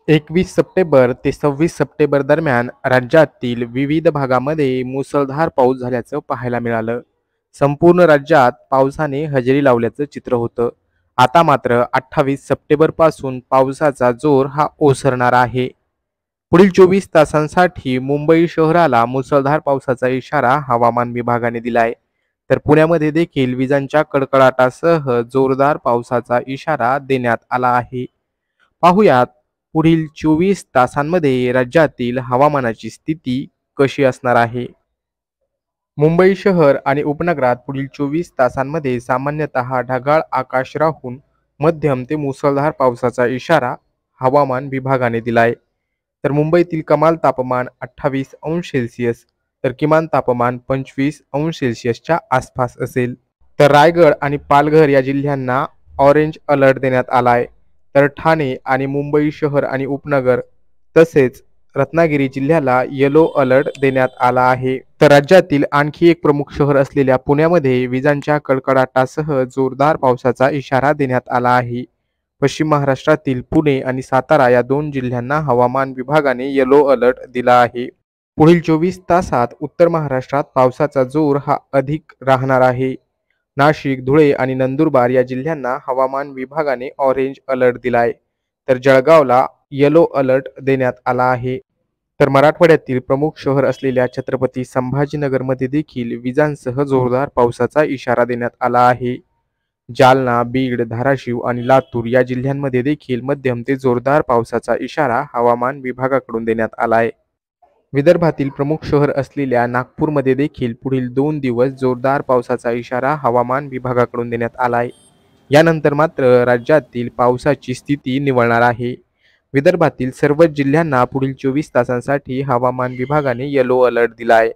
21 September ते 26 September दरम्यान राज्यातील विविध भागामध्ये मुसळधार पाऊस झाल्याचं पाहायला मिळालं. संपूर्ण राज्यात पावसाने हजेरी लावल्याचं चित्र होतं. आता मात्र 28 सप्टेंबर पासून पावसाचा जोर हा ओसरणार आहे. पुढील 24 तासांसाठी मुंबई शहराला मुसळधार पावसाचा इशारा हवामान विभागाने दिलाय. तर पुण्यामध्ये देखील विजांच्या कडकडाटासह जोरदार पावसाचा इशारा देण्यात आला आहे. पाहुयात पुढील 24 तासांमध्ये राज्यातील हवामानाची स्थिती कशी असणार आहे. मुंबई शहर आणि उपनगरात पुढील 24 तासांमध्ये सामान्यतः ढगाळ आकाश राहून मध्यम ते मुसळधार पावसाचा इशारा हवामान विभागाने दिलाय. तर मुंबईतील कमाल तापमान 28 अंश सेल्सिअस तर किमान तापमान 25 अंश सेल्सिअसच्या आसपास असेल. तर रायगड आणि पालघर या जिल्ह्यांना ऑरेंज अलर्ट देण्यात आलाय. तर ठाणे आणि मुंबई शहर आणि उपनगर तसेच रत्नागिरी जिल्ह्याला येलो अलर्ट देण्यात आला आहे. तर राज्यातील आणखी एक प्रमुख शहर असलेल्या पुण्यामध्ये विजांच्या कडकडाटासह जोरदार पावसाचा इशारा देण्यात आला आहे. पश्चिम महाराष्ट्रातील पुणे आणि सातारा या दोन जिल्ह्यांना हवामान विभागाने येलो अलर्ट दिला आहे. पुढील 24 तासात उत्तर महाराष्ट्रात पावसाचा जोर हा अधिक राहणार आहे. नाशिक, धुळे आणि नंदुरबार या जिल्ह्यांना हवामान विभागाने ऑरेंज अलर्ट दिलाय. तर जळगावला येलो अलर्ट देण्यात आला आहे. तर मराठवाड्यातील प्रमुख शहर असलेल्या छत्रपती संभाजीनगरमध्ये देखील विजांसह जोरदार पावसाचा इशारा देण्यात आला आहे. जालना, बीड, धाराशिव आणि लातूर या जिल्ह्यांमध्ये देखील मध्यम ते जोरदार पावसाचा इशारा हवामान विभागाकडून देण्यात आलाय. विदर्भातील प्रमुख शहर असलेल्या नागपूरमध्ये देखील पुढील 2 दिवस जोरदार पावसाचा इशारा हवामान विभागाकडून देण्यात आलाय. यानंतर मात्र राज्यातील पावसाची स्थिती निवळणार आहे. विदर्भातील सर्वच जिल्ह्यांना पुढील 24 तासांसाठी हवामान विभागाने येलो अलर्ट दिला आहे.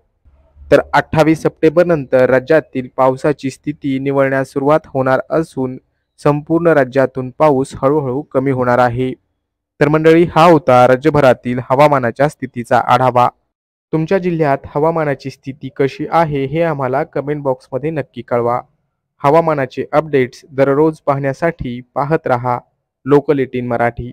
तर 28 सप्टेंबर नंतर राज्यातील पावसाची स्थिती निवळण्यास सुरुवात होणार असून संपूर्ण राज्यातून पाऊस हळूहळू कमी होणार आहे. तर मंडळी, हा होता राज्यभरातील हवामानाच्या स्थितीचा आढावा. तुमच्या जिल्ह्यात हवामानाची स्थिती कशी आहे हे आम्हाला कमेंट बॉक्समध्ये नक्की कळवा. हवामानाचे अपडेट्स दररोज पाहण्यासाठी पाहत रहा लोकल 18 मराठी.